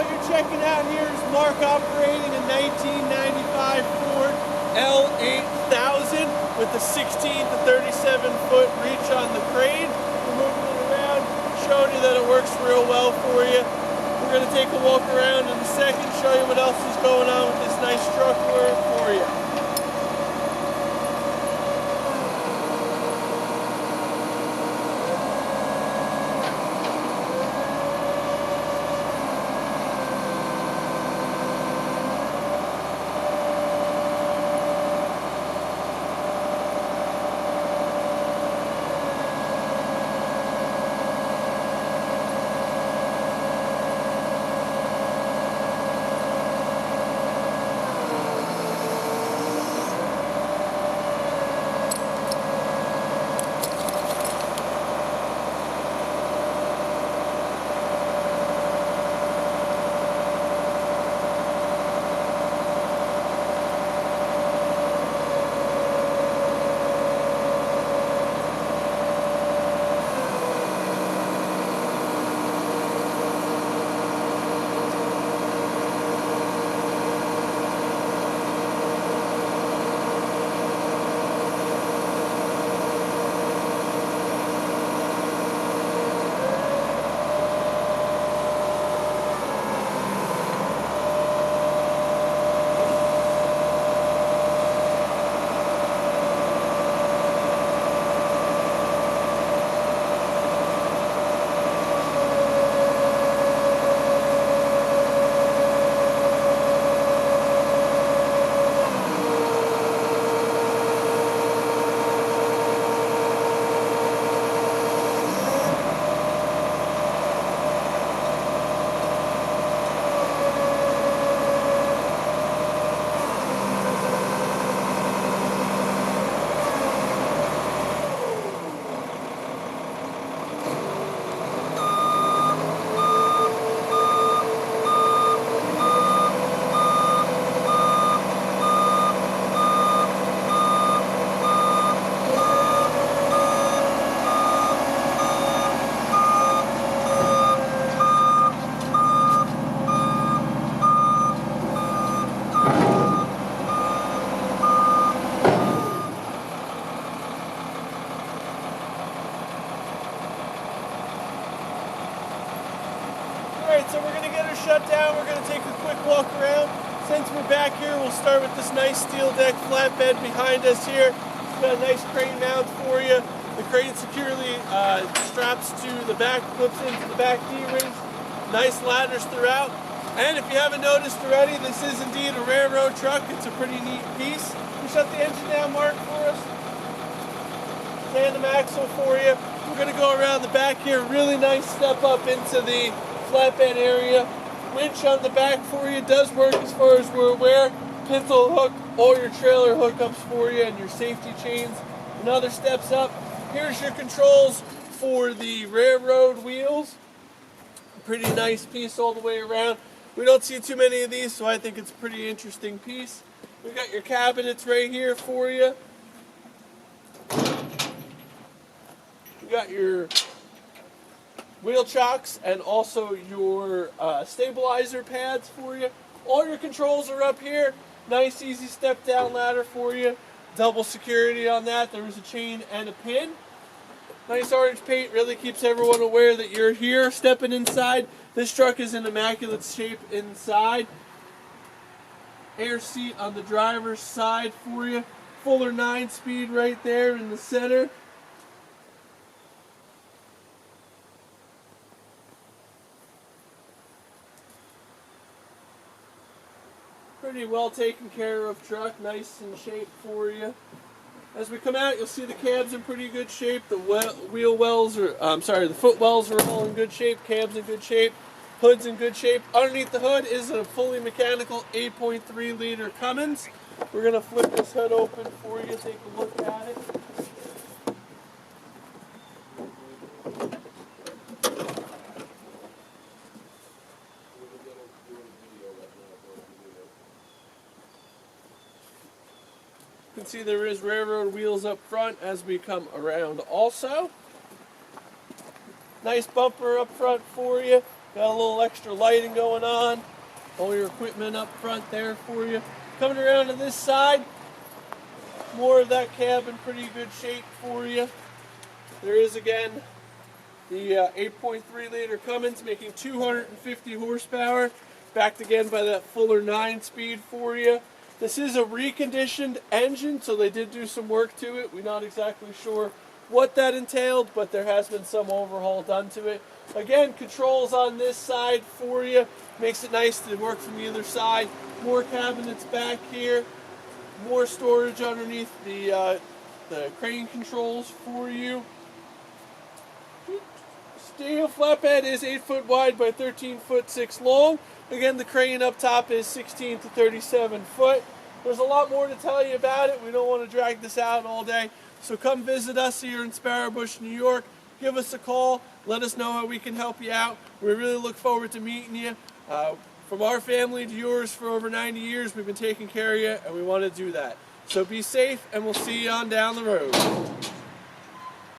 what you're checking out here is Mark operating a 1995 Ford L8000 with the 16 to 37 foot reach on the crane. We're moving it around, showing you that it works real well for you. We're going to take a walk around in a second, show you what else is going on with this nice truck for you. Alright, so we're going to get her shut down. We're going to take a quick walk around. Since we're back here, we'll start with this nice steel deck flatbed behind us here. It's got a nice crane mount for you. The crane securely straps to the back, clips into the back D-rings. Nice ladders throughout. And if you haven't noticed already, this is indeed a railroad truck. It's a pretty neat piece. Can you shut the engine down, Mark, for us? Tandem axle for you. We're going to go around the back here. Really nice step up into the flatbed area. Winch on the back for you. Does work as far as we're aware. Pintle hook, all your trailer hookups for you, and your safety chains. Another steps up. Here's your controls for the railroad wheels. Pretty nice piece all the way around. We don't see too many of these, so I think it's a pretty interesting piece. We got your cabinets right here for you. We got your wheel chocks and also your stabilizer pads for you. All your controls are up here. Nice easy step down ladder for you. Double security on that. There is a chain and a pin. Nice orange paint really keeps everyone aware that you're here stepping inside. This truck is in immaculate shape inside. Air seat on the driver's side for you. Fuller 9-speed right there in the center. Pretty well taken care of truck, nice in shape for you. As we come out, you'll see the cab's in pretty good shape. The wheel wells are, the foot wells are all in good shape. Cab's in good shape. Hood's in good shape. Underneath the hood is a fully mechanical 8.3 liter Cummins. We're gonna flip this hood open for you. Take a look at it. You can see there is railroad wheels up front as we come around also. Nice bumper up front for you. Got a little extra lighting going on. All your equipment up front there for you. Coming around to this side, more of that cab in pretty good shape for you. There is again the 8.3 liter Cummins making 250 horsepower, backed again by that Fuller 9-speed for you. This is a reconditioned engine, so they did do some work to it. We're not exactly sure what that entailed, but there has been some overhaul done to it. Again, controls on this side for you. Makes it nice to work from either side. More cabinets back here. More storage underneath the crane controls for you. Steel flatbed is 8 foot wide by 13 foot 6 long. Again, the crane up top is 16 to 37 foot. There's a lot more to tell you about it. We don't want to drag this out all day. So come visit us here in Sparrowbush, New York. Give us a call. Let us know how we can help you out. We really look forward to meeting you. From our family to yours for over 90 years, we've been taking care of you, and we want to do that. So be safe, and we'll see you on down the road.